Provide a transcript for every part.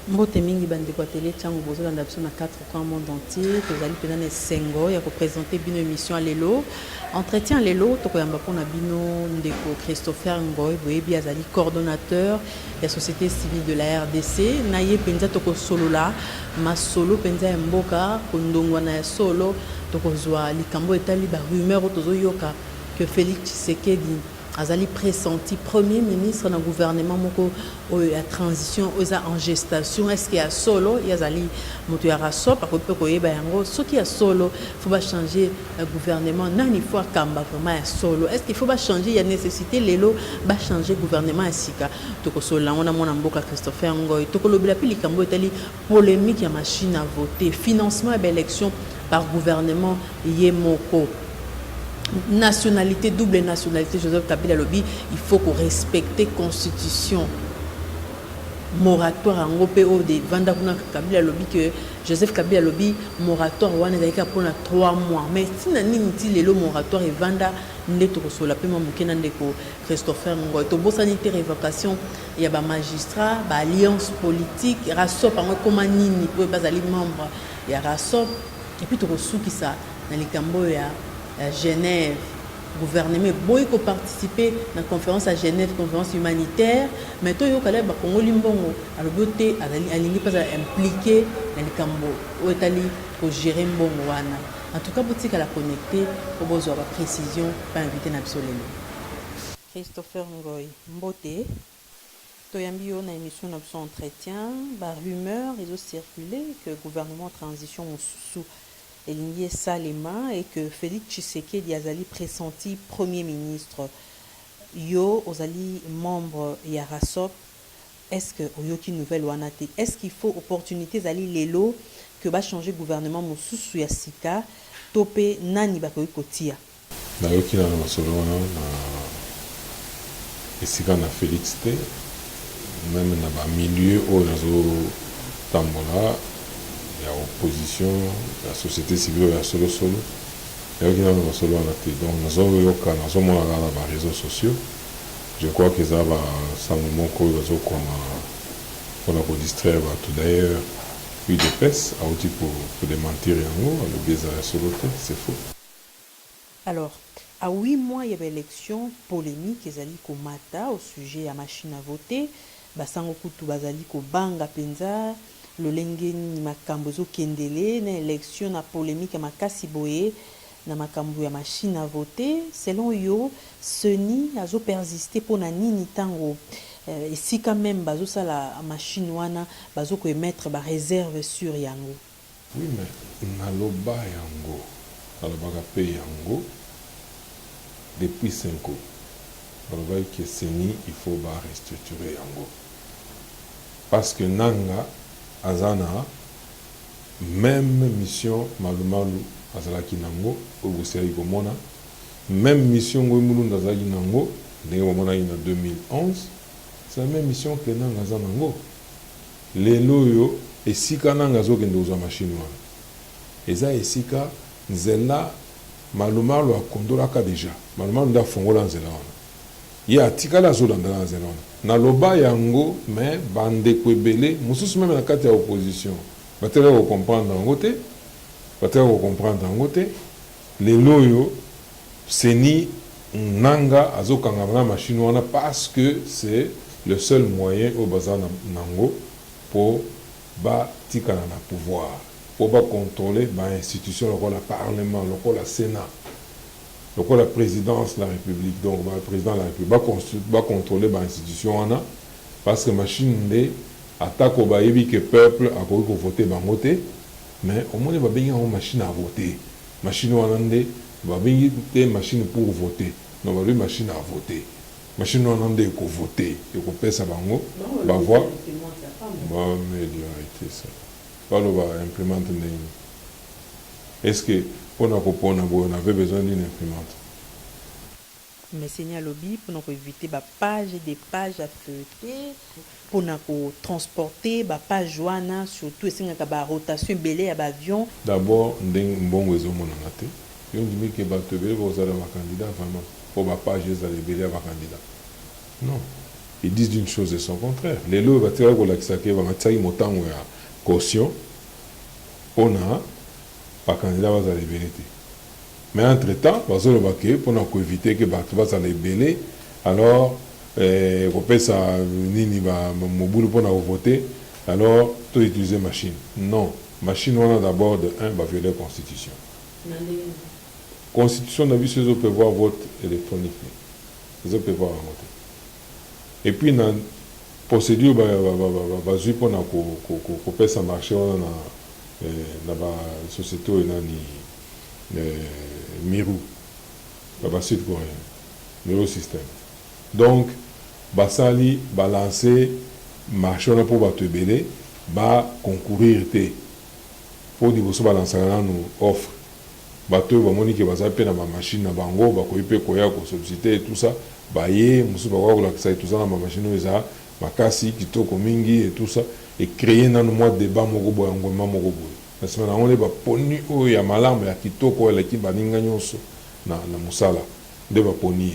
Mbote mingi bande kwa télé tchango bozo landa biso na 4 coins monde entier tozali pena na sengo ya ko présenter bino émission lelo entretien lelo tokoyamba pona bino ndeko Christopher Ngoy boyebi azali coordonnateur ya société civile de la RDC na ye penza toko solola masolo penza ya mboka kondongwa na ya solo tokozwa likambo etali ba rumeur tozoyoka que Félix Tshisekedi azali pressenti premier ministre dans le gouvernement moko la transition oza en gestation est-ce qu'il y a solo yazali moto ya raso pa ko koyeba yango soki ya solo faut pas changer le gouvernement nani faut kamba vraiment ya solo est-ce qu'il faut pas changer il y a nécessité lelo ba changer gouvernement ya sika toko sola on a mona mboka Christopher Ngoy toko lobela pi likambo etali polémique ya machine à voter financement de l'élection par gouvernement yemoko nationalité, double nationalité, Joseph Kabila Lobby, il faut qu'on respecte la constitution. Moratoire en OPO de Vanda Kabila Lobby que Joseph Kabila Lobby, moratoire, on est pour 3 mois. Mais si on a dit le moratoire et Vanda, neto sur la paiement bouquin de Christopher Ngoy. To sanité révocation, il y a des magistrats, des alliances politiques, RASOP, comment nini pour pas aller membre, il y a RASOP et puis to sous qui ça dans les Camboya. À Genève, gouvernement boy ko participer à la conférence à Genève, conférence humanitaire, mais to yo kala ba Congo limbongo alobote alingi pas impliqué dans le Cambo ou etali pour gérer mbongo wana. En tout cas boutique à la connecter pour besoin de précision pas inviter na absolument. Christopher Ngoy mbote to yambi yo na émission na son entretien, ba rumeur ils ont circulé que gouvernement transition sous Elingie Salema et que Félix Tshisekedi azali pressenti premier ministre. Yo ozali membre ya RASOP. Est-ce que oyoki nouvelle wanate? Est-ce qu'il faut opportunité zali lelo que va changer gouvernement mosusu ya sika topé nani bakoyi kotia? Na yoki na masolo wana na esika na Félix te même na ba milieu o nazo tambola il y a opposition, la société civile, il y a solo. Il y a qui n'a solo en acte. Donc, nous avons eu les réseaux sociaux. Je crois que ça va, sans le mot qu'on a distraire tout d'ailleurs, puis de pèse, à outil pour démentir en haut, le biais à la solo, c'est faux. Alors, à 8 mois, il y avait élection polémique, ils allaient komata au sujet de la machine à voter. Basango kutu bazali ko banga penza. Le lengeni makambozo kendele na élection na polémique makasi boye na makambo ya machine à voter selon yo seni azo persister pour na nini tango et si quand même bazo sala machine wana bazo ko mettre ba réserve sur yango. Oui mais na loba yango alobaka pe yango depuis 5 ans alobaka que seni il faut ba restructurer yango parce que nanga azana même mission malumalu azalaki nango obuseli komona même mission ngomulu ndazaki nango ndenge komona ina 2011 c'est la même mission que nanga azana nango lelo yo esika nanga zokende uzwa machine wana eza esika nzela malumalu akondolaka deja malumalu nda fongola nzela wana ye atikala azolanda na nzela wana na loba yango mais bandeko ebele mosusu même na kati ya opposition batela ko comprendre yango te lelo oyo seni nanga azokanga na machine wana parce que c'est le seul moyen au bazar nango pour batikala na pouvoir pour ba contrôler ba institution lokola parlement lokola sénat lokola présidence de la République donc le président de la République va contrôler l'institution parce que machine de attaque au bayebi que peuple a voulu voter bangote mais au moins va bien une machine à voter machine wanande va bien des machines pour voter non va machine à voter machine wanande ko voter et ko pesa bango va voir va améliorer ça va implémenter est-ce que on avait besoin d'une imprimante. Mais Seigneur Lobby, pour nous éviter des pages à feuilleter, pour nous transporter, des pages joana, surtout si on a rotation belé à avion. D'abord, on a un bon réseau mononate. Et on dit que vous avez un candidat vraiment pour la page de belé à candidat. Non. ils disent d'une chose et son contraire. Les lots, ils vont dire caution, on a pas candidat va les vérité. Mais entre-temps, pour éviter que va les belé, alors on peut ça nini va mobile pour voter, alors tu utiliser machine. Non, machine on a d'abord de un va violer la constitution. Constitution n'a vu ces autres peuvent voir vote électronique. Les autres peuvent voir voter. Et puis dans procédure va jouer pour que ça marche dans la société et dans Miru, la Sud-Coréen, Miru système. Donc basali balancer marché pour battre belé, ba concourir pour dire que balancer nous offre. Bateau va monique va s'appeler na machine na bango ba ko ipe ko ya ko solliciter et tout ça ba ye musu ba ko la ça tout ça na machine eza makasi kitoko mingi et tout ça et créer na no mois débat moko boy ngoma moko boy na sema on ba poni o ya malamu ya kitoko la ki baninga nyonso na musala de ba poni.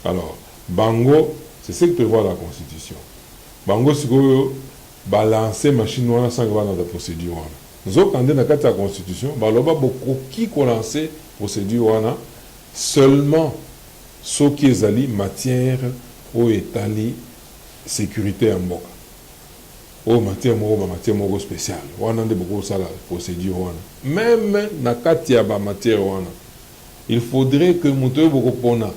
Alors bango c'est ce que prévoit la constitution. Bango siko balancer machine wana sans va dans la procédure wana. Nous avons dans la constitution, beaucoup qui commence la procédure seulement ce qui est en matière ou étali sécurité en boka. Ou matière spéciale. On a beaucoup de procédure. Même dans la matière, il faudrait que Moutoyo Bokopona,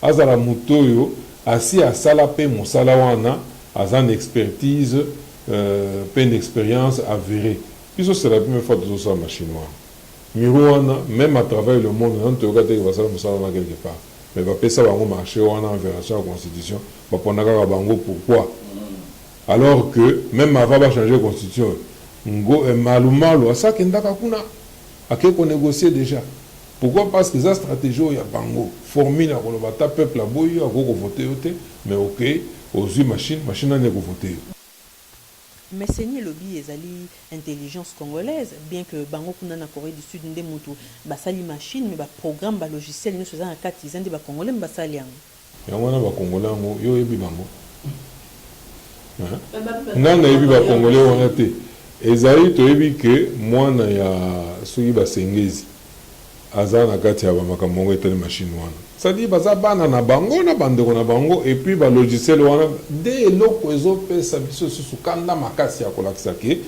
Azala Moutoyo, assis à Salapé, Moussalawana, a une expertise, une expérience avérée. C'est la première fois que nous sommes chinois. Mirouana, même à travers le monde, on ne regarde pas ça quelque part. Mais va payer ça va marcher en version de la constitution. Va prendre la bango pourquoi? Alors que même avant de changer la constitution, ngo malumalu ça qui ndaka kuna a qu'on négocier déjà. Pourquoi? Parce que ça stratégie il y a bango formule à le peuple à boyo à go voter mais OK aux machine n'a pas voter. Mais c'est ni lobby ezali intelligence congolaise bien que bango kuna na Corée du Sud ndé mutu basali machine mais ba programme ba logiciel ni soza na kati zande ba congolais basali yango yango na ba congolais ngo yo yebi bango nana yebi ba congolais wana te ezali to yebi que mwana ya soki ba sengezi aza na kati ya ba makambo etali machine wana ça dit baza bana na bango na bandeko na bango et puis ba logiciel wana de eloko ezopesa biso susu kanda makasi ya kolakisa ke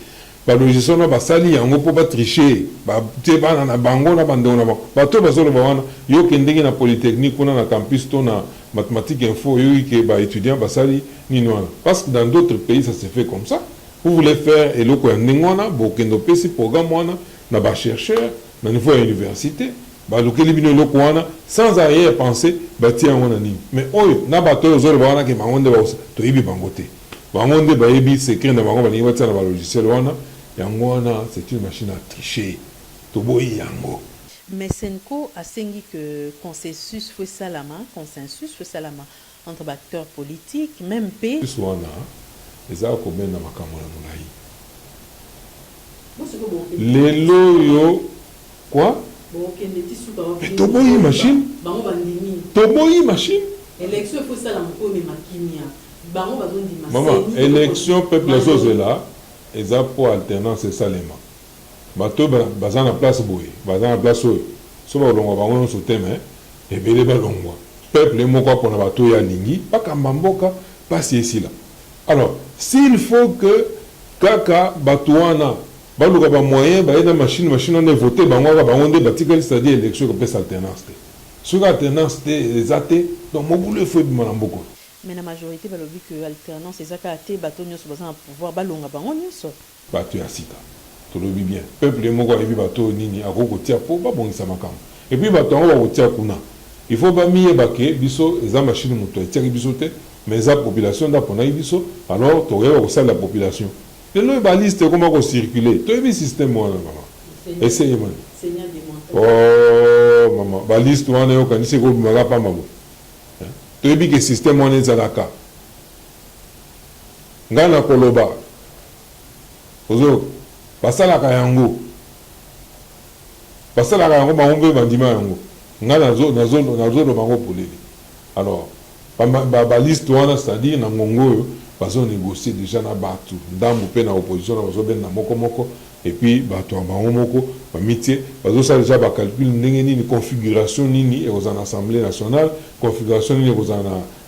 ba logiciel na basali yango po ba tricher ba te bana na bango na bandeko na bango bato bazoloba wana yo kendenge na polytechnique kuna na campus to na mathématiques info yo ke ba étudiant basali nini wana parce que dans d'autres pays ça se fait comme ça. Vous voulez faire eloko ya ndenge wana bokendo pesi programme wana na ba chercheur na niveau ya université sans arrière-pensée, mais oyo na bato oyo wana ke bangonde ba to yibi bangote. Bangonde ba yibi secret na bango ba ni batsa na ba logiciel wana yango wana c'est une machine à tricher. To boyi yango. Mais Senko a sengi que consensus fait salama entre acteurs politiques même pays. Wana ezaka ko mena makambo na mulai. Les loyo quoi? Toboyi machine. Toboyi machine. Élection faut ça la moko mais makimia. Bango bazondi machine. Maman, élection peuple les là, eza pour alternance et salema. Bato bazana place boye, bazana place oyo. So ba longo bango so teme, et belé ba longo. Peuple moko pour na bato ya lingi, pas kambamboka, pas ici là. Alors, s'il faut que kaka batuana baluka ba moyen ba eda machine on est voté bango ba onde batikali c'est-à-dire élection comme ça alternance. Sur alternance des athées donc mon boulot faut de malamboko. Mais la majorité ba lobi que alternance ezaka athée bato nyonso bazana pouvoir balonga bango nyonso. Bato ya sika. To lobi bien. Peuple moko ebi bato nini akoko tia po ba bongisa makambo. Et puis bato ngo ba tia kuna. Il faut ba miye bake biso eza machine moto tia biso te mais la population da pona biso alors to rewa ko la population. Et là, la liste comment on circuler. Tu as vu le système, maman. Essayez, maman. Oh, maman. La liste, on est au Canada, on ne va pas, maman. Tu as vu que le système, on est à la carte. Ngana Koloba. Ozo. Basala Kayango. Basala Kayango, on veut Bandima Yango. Ngana Zo, Nazo, Bango Polé. Alors, ba liste wana c'est-à-dire na ngongo bazo négocier déjà na batu ndambu pe na opposition na bazo ben na moko et puis batu ba moko ba métier bazo ça déjà ba calcul ndenge ni configuration nini et aux assemblée nationale configuration nini aux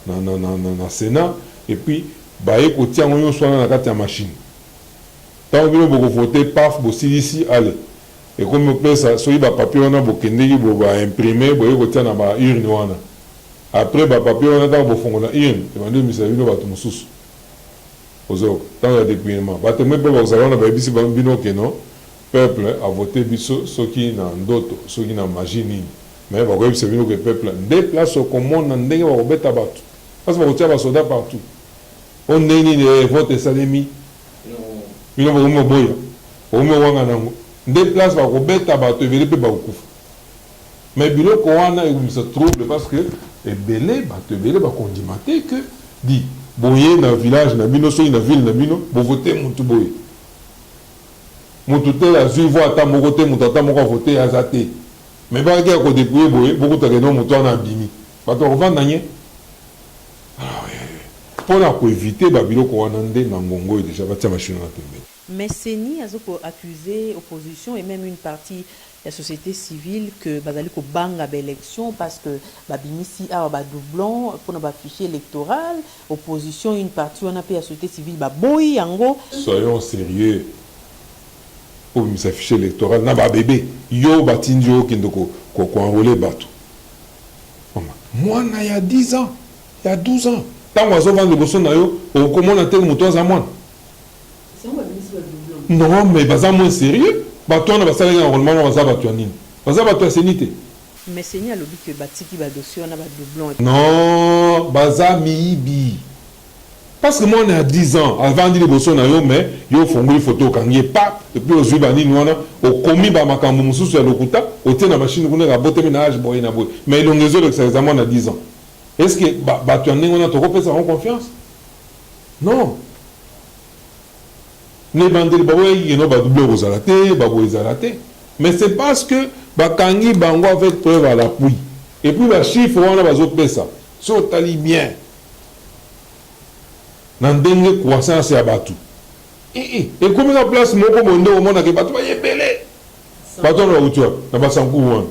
na Sénat et puis ba écouter en yon soit na kati ya machine tant que vous votez paf bo ici allez et comme me plaît ça soyi ba papier wana bo kendeki bo ba imprimer bo écouter na ba urne wana après ba papier wana ta bo fongola urne et bande mi savino ba tumususu ozo tant ya dépouillement ba te me pe ba savana ba bisi ba bino ke non peuple a voté biso soki na ndoto soki na machine mais ba ko bisi bino que peuple déplace au commande na ndenge ba ko beta batu parce que ba ko tia ba soldats partout on neni ne vote salemi bino ba mo boya o mo wanga nango déplace ba ko beta batu vele pe ba ko kufa mais biloko wana il se trouble parce que ebele bato ebele bakondimate que di boye na village na bino soki na ville na bino bovote mutu boye mutu te azwi vo ata moko te mutu ata moko avote aza te mais bakaki ya kodepouye boye bokutaka no mutu wana abimi bato bakovanda nye mpona koevite babiloko wana nde na ngongo oyo deja batia mashine na pembeni. Mais CENI a accusé opposition et même une partie de la société civile que bazali ko banga l'élection parce que babimisi a ba doublon pour na fichier électoral opposition une partie on a payé la société civile ba boy yango. Soyons sérieux. Pour me fichier électoral na ba bébé yo batinjo kindoko ko enrôler bato. Moi na il y a 10 ans, il y a 12 ans. Tant on va vendre bosso na yo on comment na tel moto za moi. Non, mais baza moins sérieux. Bato na basala na enrôlement na baza bato nini. Baza bato sénité. Mais c'est a lobby que batiki ba dossier on a ba doublon. Non, baza miibi. Parce que moi on a 10 ans avant de bosso na yo mais yo fongoli photo kangi pa depuis au zuba nini wana au komi ba makambo mususu ya lokuta au tena machine kuna ka bote ménage boy na boy. Mais longezo de ça examen na 10 ans. Est-ce que bato nini wana to ko ça en confiance? Non. Ne bandeli bawe yeno ba double rozalate ba boizalate mais c'est parce que bakangi bango avec preuve à l'appui et puis ba chiffre wana bazo pesa so tali bien na ndenge croissance ya batu et comme la place moko mondo mona ke batu ba yebele batu na utwa na basanku wana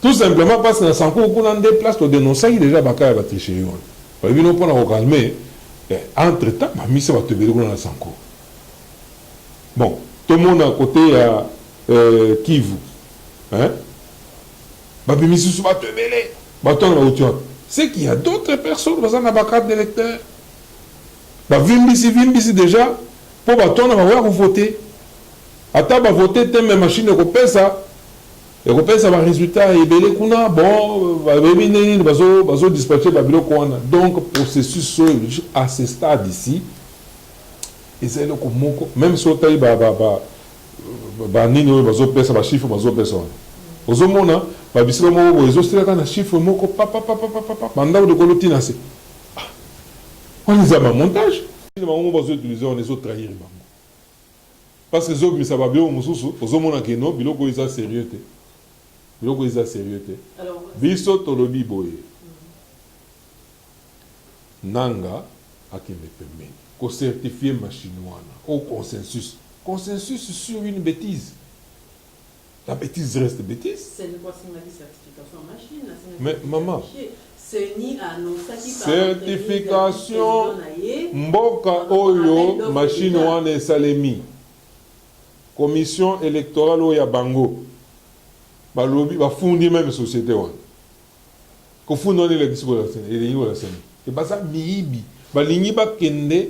tout simplement parce que na sanku kuna ndé place to dénoncer déjà bakaya ba tricher wana ba bino pona ko calmer entre temps ba mise ba tebele kuna na sanku. Bon, tout le monde à côté à Kivu. Hein? C'est qu'il y a d'autres personnes qui ont une carte d'électeur. Vimbisi déjà, pour voter. Ata ba voter telle machine européenne ça. Européenne ça va résultat et belé kuna bon va venir bazo dispatcher babilo kwana. Donc processus à ce stade ici et c'est le moko même si on taille ba nini oyo bazo pesa ba chiffre bazo pesa ozo mona ba bisilo moko bozo sila na chiffre moko papa banda de kolotina c'est on les a un montage les mamans bazo utiliser on les autres trahir bango parce que zo bisa ba bio mususu ozo mona ke no biloko isa sérieux te biloko isa sérieux te alors biso tolobi boye nanga akeme pembeni ko certifier machine wana au consensus sur une bêtise. La bêtise reste bêtise. C'est une certification machine. Mais maman, certification mboka oyo machine wana esalemi commission électorale oya bango balobi bafundi même société wana ko fundo ne lekisi ko la sene elingi ko la sene e basa miibi balingi bakende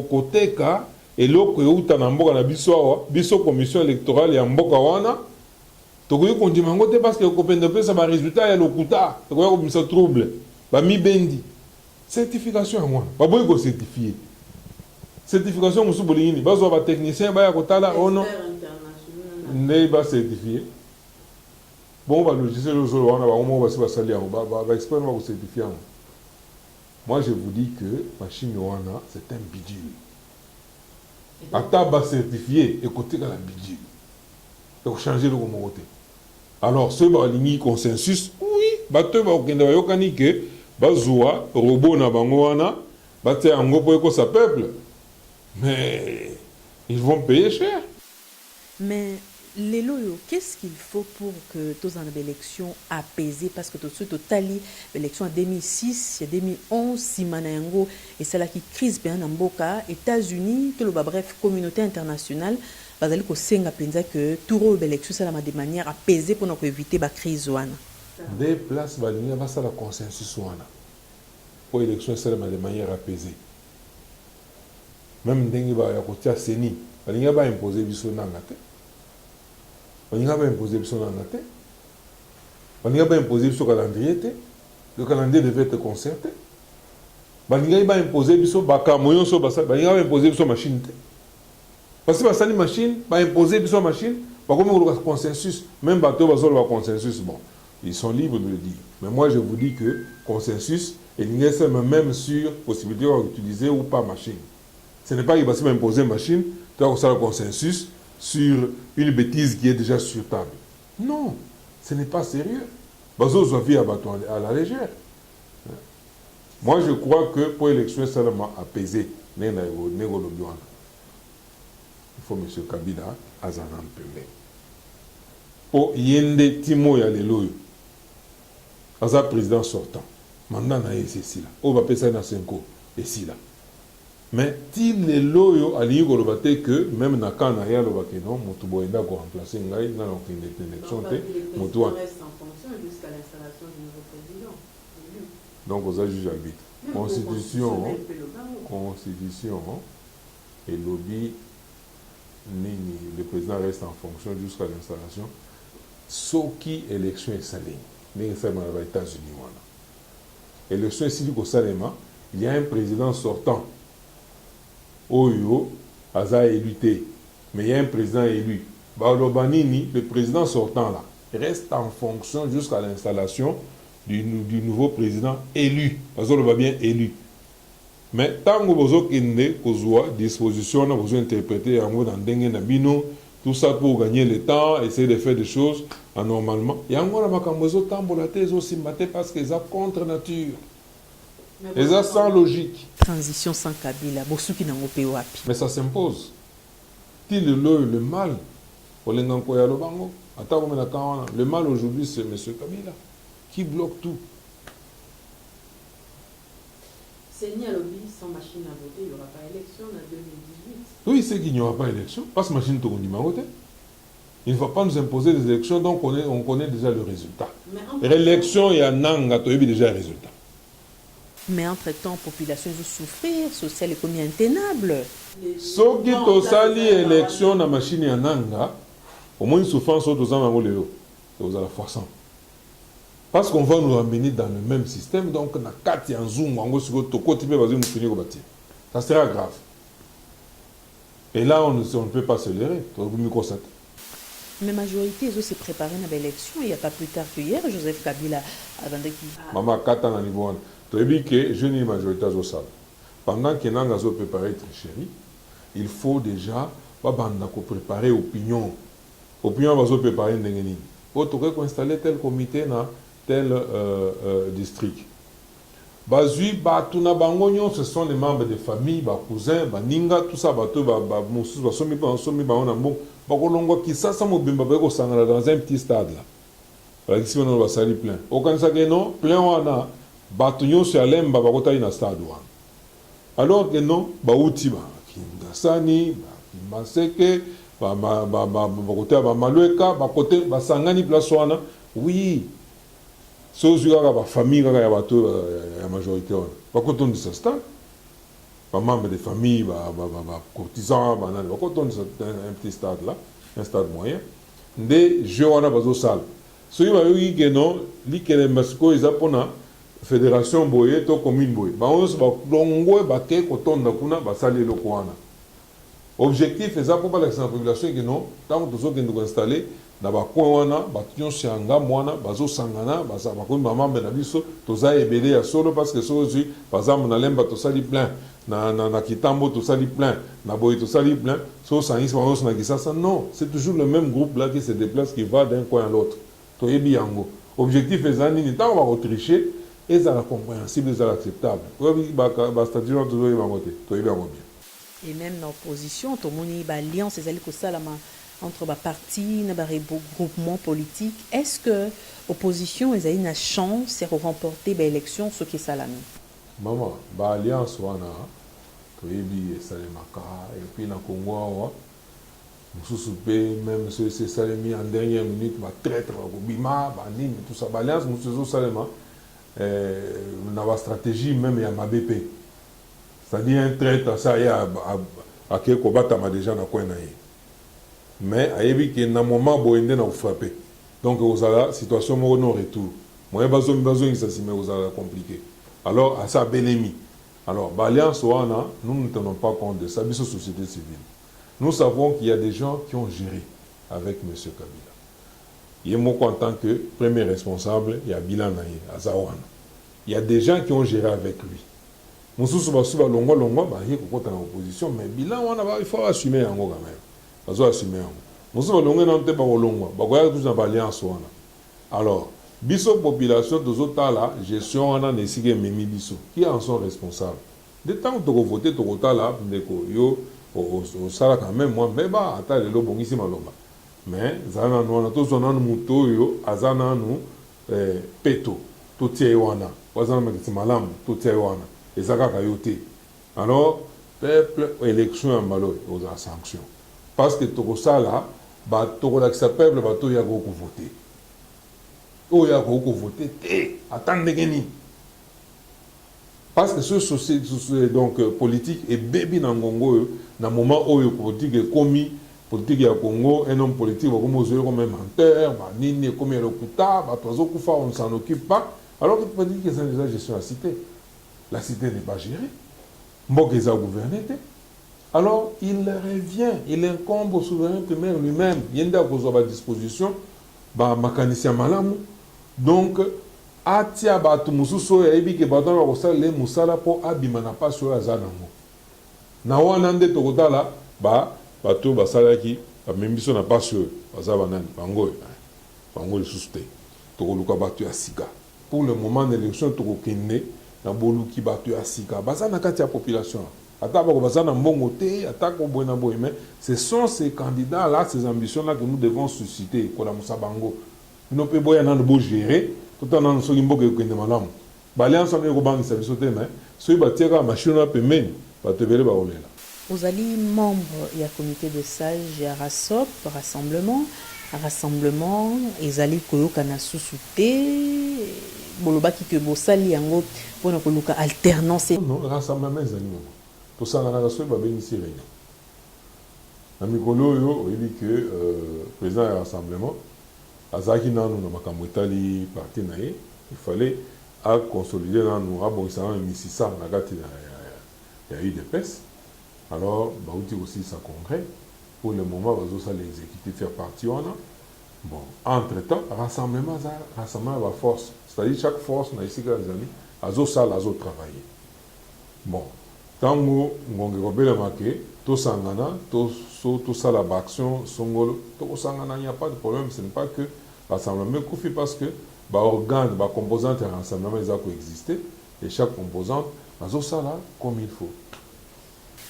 koteka eloko euta na mboka na biso awa biso commission électorale ya mboka wana tokoki kondima yango te parce que kopenda pesa ba résultat ya lokuta tokoki komisa trouble bamibendi certification ya mwana baboyi kocertifie certification mosusu bolingi nini bazwa batechnicien baya kotala ono nde bacertifie bon balogiciel ozolo wana bango moko basi basali yango baexpert bakocertifie yango. Moi, je vous dis que machine wana, c'est un bidule. Ataba certifié, écoutez dans la bidule. Il faut changer le côté. Alors, ce qui est consensus, oui, bateau va au Kenya, que bazwa robot na bango wana batia yango po eko sa peuple. Mais ils vont payer cher. Mais les loyaux, qu'est-ce qu'il faut pour que tous en élection apaisée? Parce que tout de suite, au Tali, l'élection en 2006, il y a 2011, Simanayango, et c'est là qui crise bien en Boka, États-Unis, tout le bref, communauté internationale, vous allez que tout l'élection, c'est de manière apaisée pour nous éviter la crise. Des places, il y a un consensus. Pour l'élection, c'est de manière apaisée. Même si il y a un CENI, il y a imposé biso nangate. Il y a imposé biso nangate. Il y a imposé biso calendrier. Le calendrier devait être concerté. Il y a imposé biso bakamoyon so basa. Il y a imposé biso machine. Parce que la machine, il y a imposé biso machine. Par contre, il y a un consensus. Même bateau, il y a un consensus. Bon, ils sont libres de le dire. Mais moi, je vous dis que consensus, il y a même sur possibilité d'utiliser ou pas machine. Ce n'est pas qu'il va imposer une machine, tu as un consensus sur une bêtise qui est déjà sur table. Non, ce n'est pas sérieux. Bazo Zovi à la légère. Moi, je crois que pour l'élection, c'est seulement apaisé. Il faut M. Kabila Azanan Pembe. Pour Yende Timo Yaleloyo, Aza président sortant, mandat na c'est ici là. On va payer ça dans 5 ans, ici là. Mais si les loyaux alliés que même dans le cas où il y a non, Moutou Boenda ko remplacer Ngaï dans l'élection, Moutou reste en fonction jusqu'à l'installation du nouveau président. Donc, on a juge arbitre. Constitution et lobby, le président reste en fonction jusqu'à l'installation. Sauf qui élection est salée. Les États-Unis. Élection est salée au Salema. Il y a un président sortant. Oyo, Aza élu. Mais il y a un président élu. Balobanini, le président sortant là, reste en fonction jusqu'à l'installation du nouveau président élu. Azolo va bien élu. Mais tant que vous avez disposition, vous avez interprété en mode Nabino, tout ça pour gagner le temps, essayer de faire des choses anormalement. Il y a encore un temps pour la thèse aussi parce qu'ils sont contre nature. Et ça sans logique. Transition sans Kabila, mais ça s'impose. Si le mal, le mal aujourd'hui c'est M. Kabila qui bloque tout. C'est ni à lobby sans machine à voter, il n'y aura pas élection en 2018. Oui, c'est qu'il n'y aura pas élection. Parce que machine à voter. Il ne va pas nous imposer des élections, donc on connaît déjà le résultat. L'élection, il y a déjà le résultat. Mais entre-temps, la population veut souffrir, social et comme intenable. Ce qui est sali élection na machine ya nanga, au moins une souffrance aux ans vous allez la forçant. Parce qu'on va nous amener dans le même système, donc na kati en zoom, en gros sur to côté mais vas-y nous finir au bâtir. Ça sera grave. Et là on ne peut pas se leurrer, vous me constatez. Mais la majorité, ils ont se préparé à l'élection. Il n'y a pas plus tard que hier, Joseph Kabila a vendu qui. Maman, 4 ans à niveau 1. Tu as dit que je n'ai pas majorité au salle. Pendant que nous avons préparé très chéri, il faut déjà préparer l'opinion. L'opinion va préparer une dengue. Il faut installer tel comité dans tel district. Bazui, Batuna Bangonyo, ce sont les membres de famille, cousins, Ninga, tout ça, qui ça dans un petit stade là. Ici on va salir plein. Aucun ça que non, plein on a Batunyo sur Lemba bakota ina stade. Alors que non, Bauti ba Kingasani, Maseke, bakota ba Malueka, bakote ba Sangani place wana. Oui. Sozuga ba famille ga ya bato ya majorité on. Bakota on ce stade. Pas membres de famille, courtisans, quand on un petit stade là, un stade moyen, des jeux on a besoin de salle. Ce qui va y que non, l'Ikele Masco est pour la fédération boye, to commune boye. On se va longo et baquer quand on a kuna basali le coana. Objectif est ça pour pas la population que non, tant que tous nous installer, na ba coana, bation sianga moana, bazo sangana, basa bakun maman benabiso, toza ebele ya solo parce que sozi, par exemple na lemba to sali plein. Na Kitambo, tout ça dit plein. Na Boye, tout ça dit plein. Non, c'est toujours le même groupe là qui se déplace, qui va d'un coin à l'autre. Objectif est ça, on va tricher. ezala compréhensible, ezala acceptable. Ba statut na toujours bangote, to bien. Et même dans l'opposition, tout le monde a une alliance entre les partis, les regroupements politiques. Est-ce que l'opposition a une chance de remporter l'élection, ce qui est salami? Maman, l'alliance, tu et puis dans le Congo, même si c'est salami en dernière minute, traître, tout ça, l'alliance, nous sommes dans la stratégie même, il y a ma BP. C'est-à-dire un traître, ça y a à quel combat déjà dans le coin. Mais il y a un moment où il y a frappé. Donc, vous avez la situation non retour. Moi, il y a besoin de ça, mais vous avez compliqué. Alors, à ça, Bélémi. Alors, l'alliance, nous ne tenons pas compte de ça, mais c'est la société civile. Nous savons qu'il y a des gens qui ont géré avec M. Kabila. Il est moi en tant que premier responsable, il y a Bilan Naye, à Zawana. Il y a des gens qui ont géré avec lui. Nous sommes longo, il y a l'opposition, mais Bilan, il faut assumer quand même. Il faut assumer. Nous sommes longo, il y a l'alliance. Alors, biso population de Zotala, gestion on a nécessité Mimi Biso, qui en sont responsables. De temps où tu as voté, tu as voté, yo, au sala quand même, moi, mais bah, attends, le bon ici, maloma. Mais, zana nous, on a tous un mouto, yo, azana nous, peto, tout tient wana, wazana makiti malam, tout tient wana, et zaka kayote. Alors, peuple, élection en malo, aux sanctions. Parce que tout ça là, bah, tout ça, peuple, bah, tout y a beaucoup voté. Oh, il y a beaucoup voté. Attendez, parce que ce société donc politique est bébé dans le Congo, dans le moment où le politique est commis, politique au Congo, un homme politique, comme un menteur, comme un locuta, on ne s'en occupe pas. Alors qu'il peut dire que c'est déjà gestion de la cité. La cité n'est pas gérée. Mbokeza a gouverné. Alors il revient, il incombe au souverain primaire lui-même. Il y a une disposition, mécanicien malamu. Donc, atia batu mususo ya ibi ke batu na kosala le musala po abima na paso ya zanango. Na wana nde tokotala batu basalaki bamembiso na paso bazaba nani bango lisusu te. Tokoluka batu ya sika. Pour le moment de l'élection tokokende na boluki batu ya sika. Baza na kati ya population. Ata bako baza na mbongo te, ata ko boy na boy, mais ce sont ces candidats là, ces ambitions là que nous devons susciter kola musabango. Nous ne pouvons pas gérer tout en faisant ce qu'il faut que nous faisons. L'alliance est une service mais si vous avez une machine à payer, vous allez là. Vous allez membre du comité de sages et RASOP, rassemblement, et allez koyokana sous-souté, bolobaki que bosali yango pour na koluka alternance. Non, rassemblement ezali non. Tout ça na raso ba benisi réunion. Na mikolo yo oyebi que président du rassemblement azaki nanu na makambo etali parti na ye, il fallait à consolider nanu abongisa na misisa na kati ya UDPS. Alors bauti aussi sa congrès pour le moment bazosa l'exécutif faire partie wana. Bon, entre-temps rassemblement va force, c'est-à-dire chaque force na ici les amis azosala travailler. Bon, tango ngonge kobela make to sangana to sala action songolo to sangana, il n'y a pas de problème, ce n'est pas que rassemblement koufi parce que organe composante et rassemblement ils ont coexisté et chaque composante azosala comme il faut.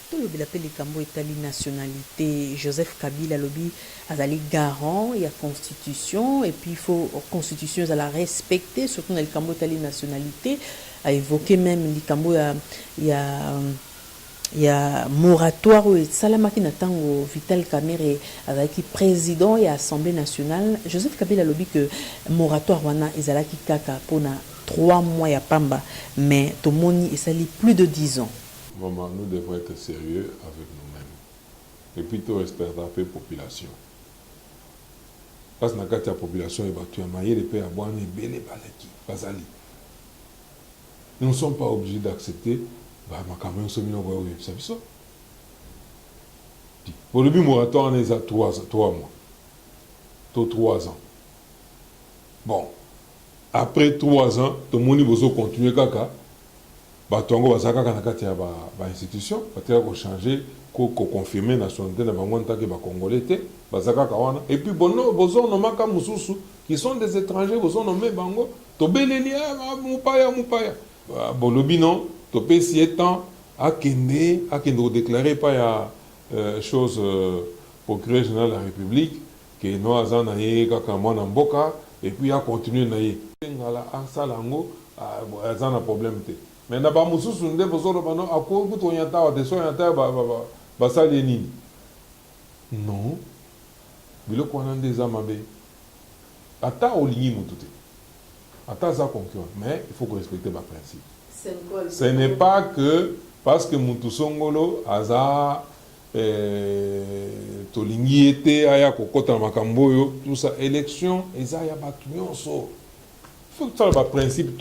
Tout le appelle les Cambo Italie nationalité. Joseph Kabila lobby azali garant, il y a constitution et puis il faut constitution à la respecter surtout dans le Cambo Italie nationalité. A évoqué même les Cambo il y a moratoire et Salamaki Natango Vital Kamerhe avec président et assemblée nationale. Joseph Kabila lobby que moratoire wana ezalaki kaka pona 3 mois ya pamba mais tomoni esali plus de 10 ans. Maman, nous devons être sérieux avec nous-mêmes. Et puis, tout respecter la population. Parce que dans la population, il y a maillé les pays à boire et belé balaki, bazali. Nous ne sommes pas obligés d'accepter ma caméra sur le royaume. Vous savez ça? Pour le but moratoire, on est à 3 mois. 3 ans. Bon. Après 3 ans, tout le monde va continuer kaka. Batongo bazaka na kati ya ba institution batela ko changer ko confirmer nationalité na bango ntake ba congolais te bazaka kawana et puis bono bozo nomaka mususu qui sont des étrangers bozo nommer bango tobeleli mupaya bolobi non topesi etant akende déclarer pas ya chose procureur général de la République que no aza na ye kaka mwana mboka et puis a continuer na ye ngala asala ngo aza na problème te mais na ba mususu nde bozolo bano akoki to nyata wa deso nyata ba sali nini non biloko wana nde eza mabe ata olingi mutu te ata aza concurrent mais il faut que respecter ba principe ce n'est pas que parce que mutu songolo aza tolingi ete aya kokota na makambo oyo tout ça élection eza ya bato nyonso faut que ça ba principe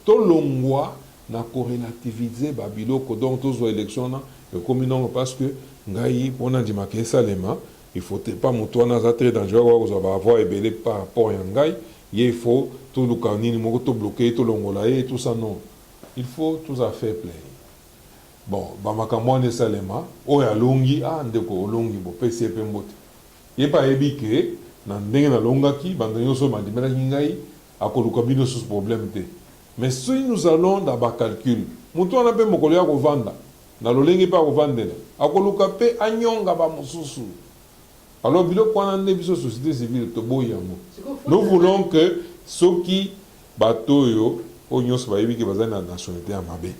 tolongwa na korelativiser ba biloko donc tozwa élection na ekomi non parce que ngai mpona ndimaka esalema il faut pas mutu wana aza très dangereux wa kozwa bavoir ebele par rapport ya ngai ye il faut toluka nini moko tobloke tolongola ye tout ça non il faut tous à faire play. Bon, bamakambo wana esalema oyo alongi ndeko olongi bopesi ye mpe mbote ye mpe ayebi ke na ndenge nalongaki bando nyonso bandimelaki ngai akoluka bino susu problème te mais si nous allons dans bacalcul motu wana mpe mokolo ya kovanda na lolenge mpe akovandela akoluka mpe anyonga bamosusu alors biloko wana nde biso société civile toboyi yango nous voulons que soki bato oyo nyonso bayebi ke bazali na nationalité ya mabe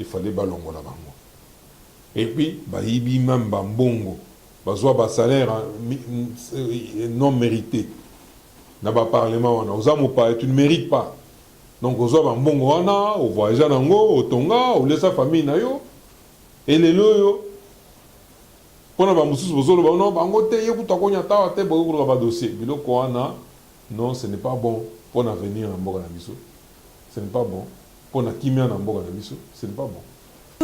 il fallait balongola bango et puis bayibi même bambongo bazwa ba salaire non mérité na ba parlement wana oza mopa tu ne mérites pas donc ozwa bambongo wana o voyage nango otonga o laisse famille na yo et lelo yo pona ba mususu bozolo ba non bango te ye kuta konya tawa te bo ko ba dossier biloko wana non ce n'est pas bon pour l'avenir en mboka na biso ce n'est pas bon pour na kimia na mboka na biso ce n'est pas bon.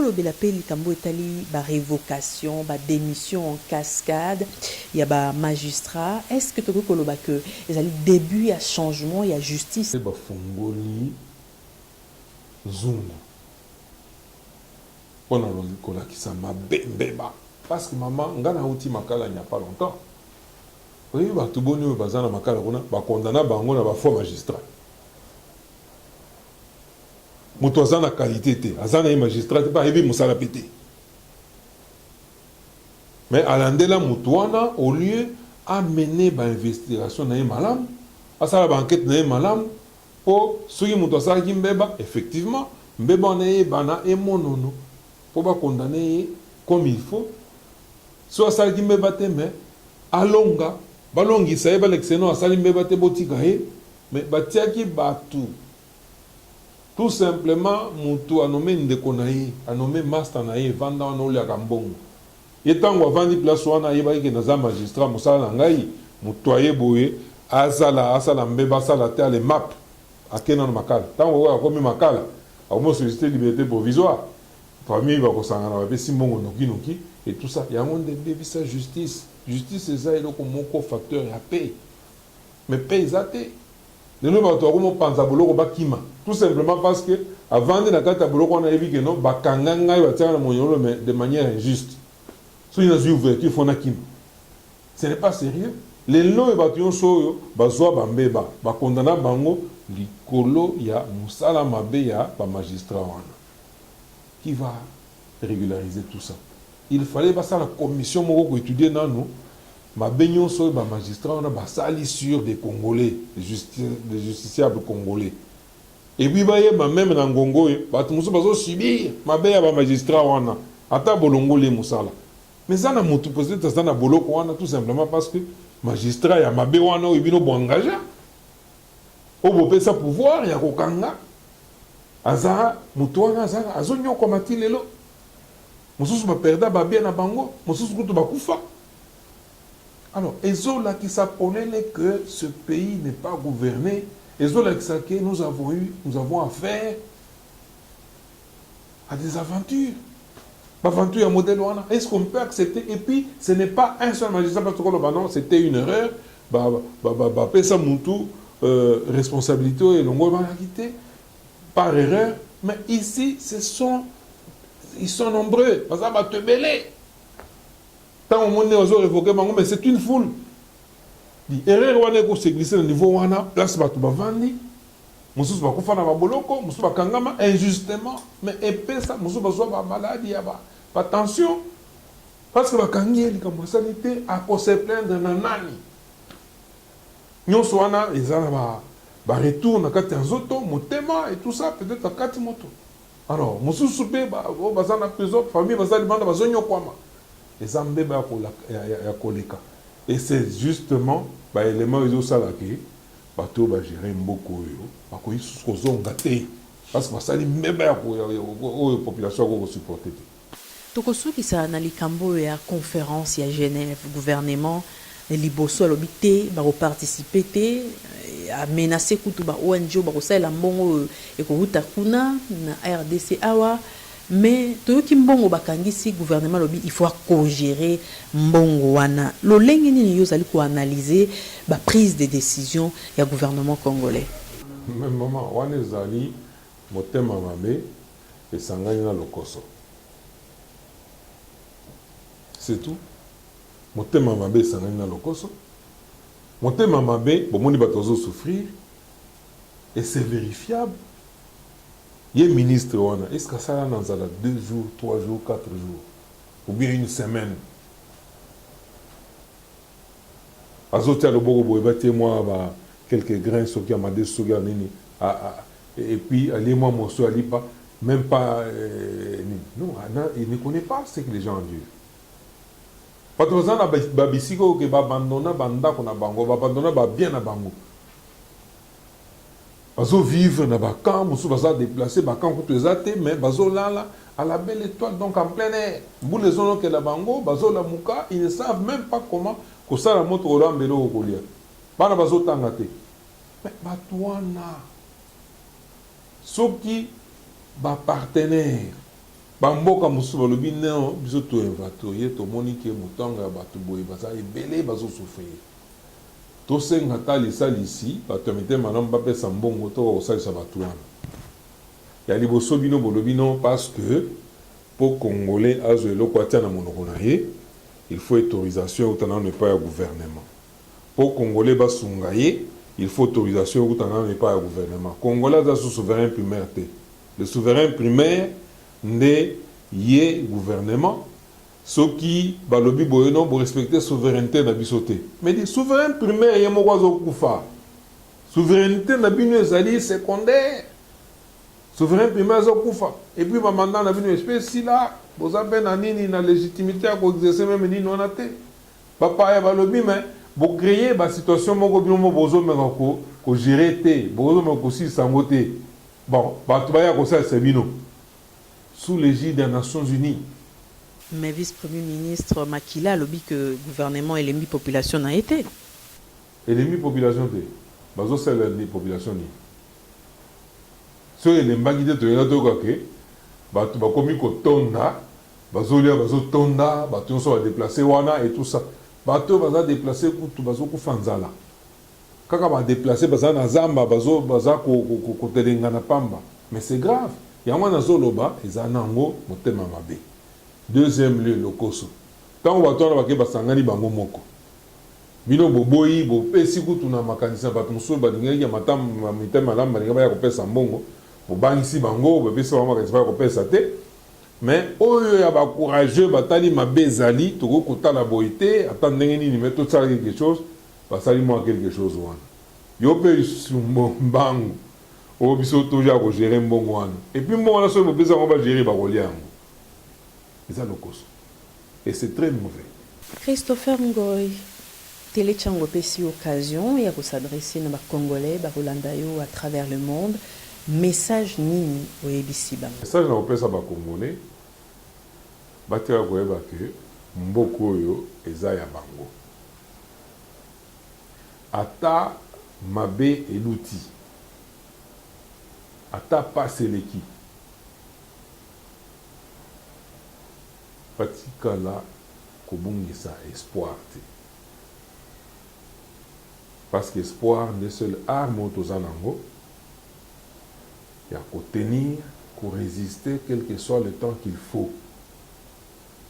Lobela pe likambo etali ba révocation ba démission en cascade ya ba magistrat est-ce que tu peux koloba que ezali début à changement ya justice ba fongoli zungu pona lokola kisama bembeba parce que maman ngana uti makala il n'y a pas longtemps oui ba tuboni oyo bazana makala kuna ba condamna bango na ba faux magistrat moto aza na qualité te aza na ye magistrat te mpe ayebi mosala mpe te mais alandela moto wana au lieu amene bainvestigation na ye malamu asala baenquête na ye malamu mpo soki moto asalaki mbeba effectivement mbeba wana eyebana emonono mpo bakondane ye comme il faut so asalaki mbeba te mais alonga balongisa ye balekisa no asali mbeba te botika ye mais batiaki bato tout simplement mutu anome ndeko na ye anome master na ye vanda wana oliaka mbongo ye ntango avandi place wana ayebaki ke naza magistrat mosala na ngai mutu aye boye asala mbeba asala te ale map akenda na makala ntango oyo akomi makala akomi sollicité liberté provisoire famille bakosangana bapesi mbongo noki et tout ça yango nde bebisa justice eza eloko moko facteur ya paix mais paix eza te lelo bato akomo panza boloko bakima tout simplement parce que avant de na kata boloko wana yebi ke no bakanga ngai batiaka na monyolo mais de manière injuste so ina zui ouverture fona kima ce n'est pas sérieux lelo bato nyonso oyo bazwa bambeba bakondana bango likolo ya mosala mabe ya bamagistrat wana qui va régulariser tout ça il fallait basala commission moko koétudier nano mabe nyonso oyo bamagistrat wana basali sur des congolais des justiciables congolais et puis bayeba même na ngongo oyo bato mosusu bazosubir mabe ya bamagistrat wana ata bolongoli mosala mais eza na motu peut-être aza na boloko wana tout simplement parce que magistrat ya mabe wana oyo bino boengage oyo bopesa pouvoir ya kokanga aza motu wana azonyokoma ti lelo mosusu baperda babie na bango mosusu kutu bakufa. Alors, Ezola qui s'appelait que ce pays n'est pas gouverné, Ezola qui nous avons affaire à des aventures. Aventure à modèle wana. Est-ce qu'on peut accepter? Et puis, ce n'est pas un seul magistrat parce que non, c'était une erreur. Pesa Moutou, responsabilité et l'ongo va quitter par erreur. Mais ici, ils sont nombreux. Parce que va te mêler. Tant au monde est révoqué, mais c'est une foule. Erreur wana ko se glisser au niveau wana place bato bavandi mosusu bakufa na baboloko, mosusu bakangama injustement, mais epesa mosusu bazwa ba maladie ya ba tension parce que bakangi ye likambo esali te akose plaindre na nani. Nyonso wana eza na ba retour na kati ya nzoto, motema et tout ça peut-être akati moto. Alors mosusu pe baza na prison, famille baza libanda bazonyokwama. Eza mbeba ya koleka. Et c'est justement ba élément ezosala ke bato ba gérer mboko oyo bakoyi kozonga te parce que basali mbeba ya population ko supporter te. Tokosukisa na likambo ya conférence ya Genève gouvernement liboso alobi te bakoparticipe te amenace kutu ba ONG bakosalela mbongo ekouta kuna na RDC awa mais toyoki mbongo bakangisi gouvernement lobi il faut co-gérer mbongo wana lolenge nini yozali ko analyser ba prise de décision ya gouvernement congolais. Même maman wana ezali motema mabe esangani na lokoso. C'est tout. Motema mabe esangani na lokoso. Motema mabe bomoni bato souffrir et c'est vérifiable. Il est ministre, est-ce que ça dans 2 jours, 3 jours, 4 jours, ou bien une semaine? Azotia le bogo boy moi quelques grains sur qui m'a dit et puis allez moi mon soeur pas même pas non il ne connaît pas ce que les gens vivent. Pas de raison na babisiko que ba abandonner banda qu'on a bango ba abandonner ba bien na bango. Bazo vivre na bakan, musu baza déplacer bakan ko tezate mais bazo là à la belle étoile donc en plein air. Vous les zones que la bango, bazo la muka, ils ne savent même pas comment que ça la moto rambelo au colia. Bana bazo tangate. Mais batouana. Soki ba partenaire bamboka musu balobi non biso to inventorier to monique mutanga batu boye baza ebele bazo souffrir. To senga tali salisi bato mete manam ba pesa mbongo to osalisa batu wana. Ya liboso bino bolobino parce que pour congolais azo eloko atia na monoko na ye il faut autorisation utana ne pas ya gouvernement. Pour congolais basunga ye il faut autorisation utana ne pas ya gouvernement. Congolais za souverain primaire te. Le souverain primaire ne ye gouvernement. Ceux qui balobi boyeno pour respecter souveraineté na bisoté. Mais le souverain primaire ye moko zo kufa. Souveraineté na bino ezali secondaire. Souverain primaire zo kufa. Et puis ba mandat na bino espèce si là, boza ben na nini na légitimité à exercer même ni non até. Papa ya balobi mais bo créer ba situation moko bino mo bozo meko ko gérer té, bozo meko si sangoté. Bon, ba to ba ya ko ça c'est bino. Sous l'égide des Nations Unies. Mais vice-premier ministre Makila a dit que le gouvernement et l'ennemi population n'a été. Et l'ennemi population, c'est l'ennemi population. Si les mbangide to yana to kake, batu ba komi ko tonda, bazolia bazo tonda, batu so va déplacer wana et tout ça. Batu baza déplacer kutu bazo ku fanzala. Kaka ba déplacer baza na zamba bazo baza ko telenga na pamba. Mais c'est grave. Yango na zoloba ezanango motema mabe. Deuxième lieu, le Koso. Quand on va tourner avec Basangani Bango Moko. Bino Boboyi, Bopesi Kutuna Makanisa, Batmuso, Badinga, Matam, Mitem, Madame, Badinga, Kopesa Mbongo, Bobangisi Bango, Bopesa Makanisa, Kopesa Te. Mais, oh, il y a courageux, Batali, Mabezali, Togo Kota la Boïté, attendez, ni mettre tout ça quelque chose, Basali moi quelque chose. Yope Sumbo Bango, Obiso Toja, gérer Mbongo. Et puis, moi, on a ce que on va gérer Bagoliango. Et c'est très mauvais. Christopher Ngoy, Télé Tchango Pessi occasion et à s'adresser à Congolais, à Rolandayo à travers le monde. Message nini au Ebisiba. Message na opesa ba Congolais. Batira koyeba ke mboko yo eza ya bango. Ata mabe eluti. Ata paseleki. Patikala kobungisa espoir te. Parce que espoir n'est seule arme autozanango. Il y a qu'à tenir, qu'à résister quel que soit le temps qu'il faut.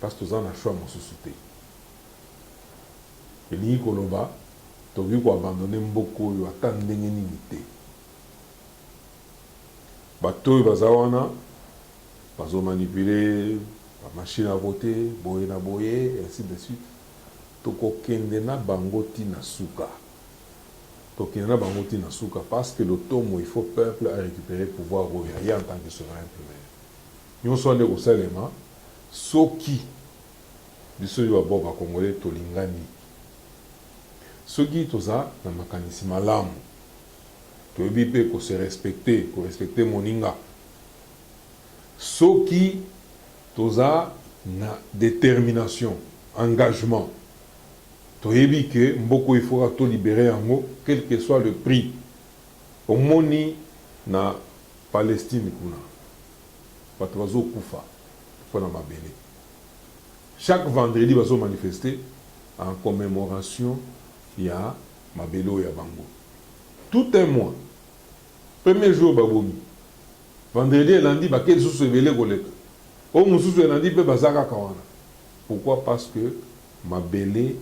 Parce que tozana choix mon société. Et ni koloba, tobi ko abandonner mboko yo atandenge nini te. bato oyo baza wana bazomanipule bamachine à voter boye na boye et ainsi de suite tokokende na bango ntina suka tokende na bango ntina suka parce que le tomo il faut peuple à récupérer pouvoir oyo ya en tant que souverain primaire nyonso wana ekosalema soki biso oyo babo bakongole tolingani soki toza na makanisi malamu toyebi mpe korespecte moninga soki toza na détermination engagement toyebi ke mboko il faudra to libérer yango quel que soit le prix omoni na Palestine kuna bato bazokufa mpona mabele chaque vendredi bazo manifester en commémoration ya mabele oyo ya bango tout un mois premier jour babomi vendredi elandi bakeli lisusu ebele koleka oyo mosusu elandi mpe baza kaka wana pourquoi parce que mabele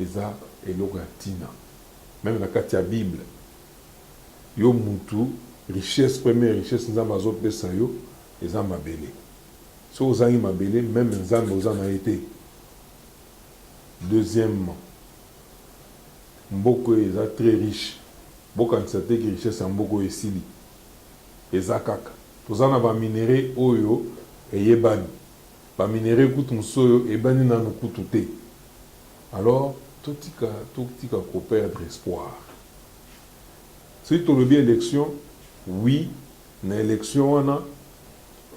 eza eloko ya ntina même na kati ya bible yo mutu richesse première richesse nzambe azopesa yo eza mabele so ozangi mabele même nzambe oza na ye te deuxièmement mboko oyo eza très riche bokanisa te ki richesse ya mboko oyo esili eza kaka toza na baminere oyo eyebani baminere kutu mosusu oyo ebani nanu kutu te alors totika koperdre espoir soki tolobi élection oui na élection wana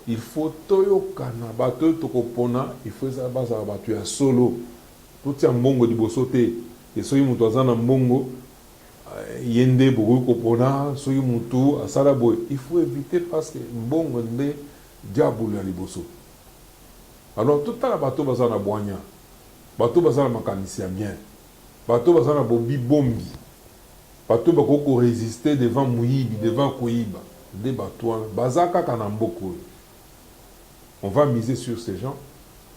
il faut toyokana bato oyo tokopona il faut ezala bazala bato ya solo totia mbongo liboso te e soki moto aza na mbongo ye nde bokoki kopona soki motu asala boye il faut éviter parce que mbongo nde diabolo ya liboso alors totala bato baza na bwanya bato baza na makanisi ya bien bato baza na bobi bombi bato bakoki korésister devant moyibi devant koyiba nde bato wana baza kaka na mboka oyo on va miser sur ces gens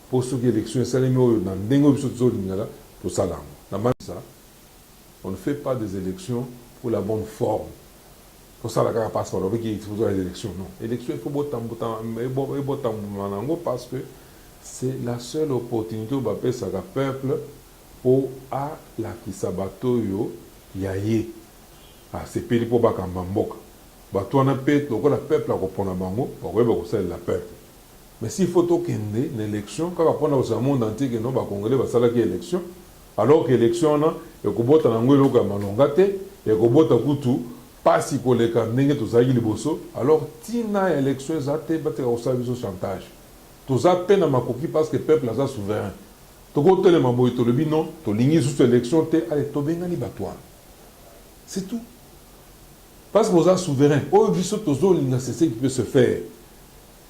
pour soki élection esalemi oyo na ndenge oyo biso tozolingala tosala yango na manisa on ne fait pas des élections pour la bonne forme pour ça la kaka passe par il faut des élections non élection il faut botambo parce que c'est la seule opportunité où bapé ça peuple pour à la kisabato yo yaye ah c'est peli pour bakamba mboka bato wana pe lokola peuple akopona bango bakoyeba kosalela peuple mais s'il faut tokende na élection kaka pona kosa monde entier que non bakongolais basalaki élection alors que élection na ekobota nango eloko ya malonga te ekobota kutu pasi koleka ndenge tozalaki liboso alors tina ya élection eza te bateka kosala biso chantage toza pe na makoki parce que peuple aza souverain tokotelema boye tolobi non tolingi lisusu élection te ale tobengani bato wana c'est tout parce que boza souverain oyo biso tozolinga c'est ce qui peut se faire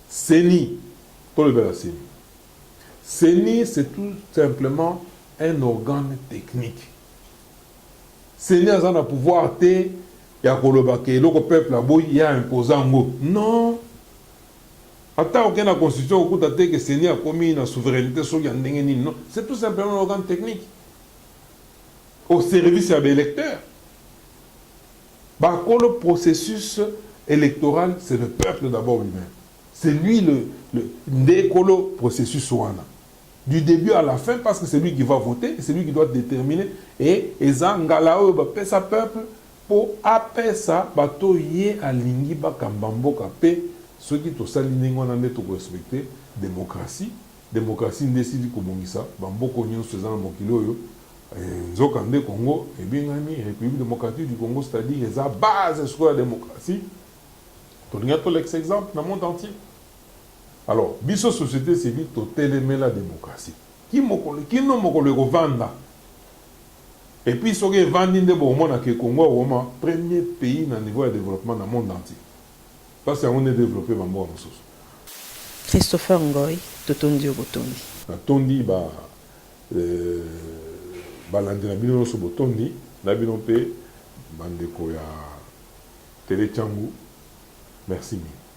seni tolobela seni seni c'est tout simplement un organe technique seni aza na pouvoir te ya koloba ke eloko peuple aboyi ya imposant ngo non ata aucun na constitution okuta te que seni akomi na souveraineté soki ya ndenge nini non c'est tout simplement un organe technique au service ya baélecteur bakolo processus électoral c'est le peuple d'abord lui-même c'est lui le ndekolo processus wana du début à la fin parce que c'est lui qui va voter et c'est lui qui doit déterminer et eza ngala oyo bapesa peuple po apesa bato ye alingi bakamba mboka pe soki tosali ndenge wana nde tokorespecte démocratie nde esili kobongisa bamboka nyonso eza na mokili oyo nzoka nde Congo ebengami République démocratique du Congo c'est-à-dire eza base sur la démocratie tolinga tolekisa exemple na monde entier alors biso société civile toteleme la démocratie kino mokolo ekovanda et puis soki evandi nde bomona ke Congo akoma premier pays na niveau de développement dans le monde entier parce qu'on est développé bamboka mosusu. Christopher Ngoy totondi obotondi natondi balandi na bino nyonso botondi na bino mpe bandeko ya Télé Tchangu merci mille.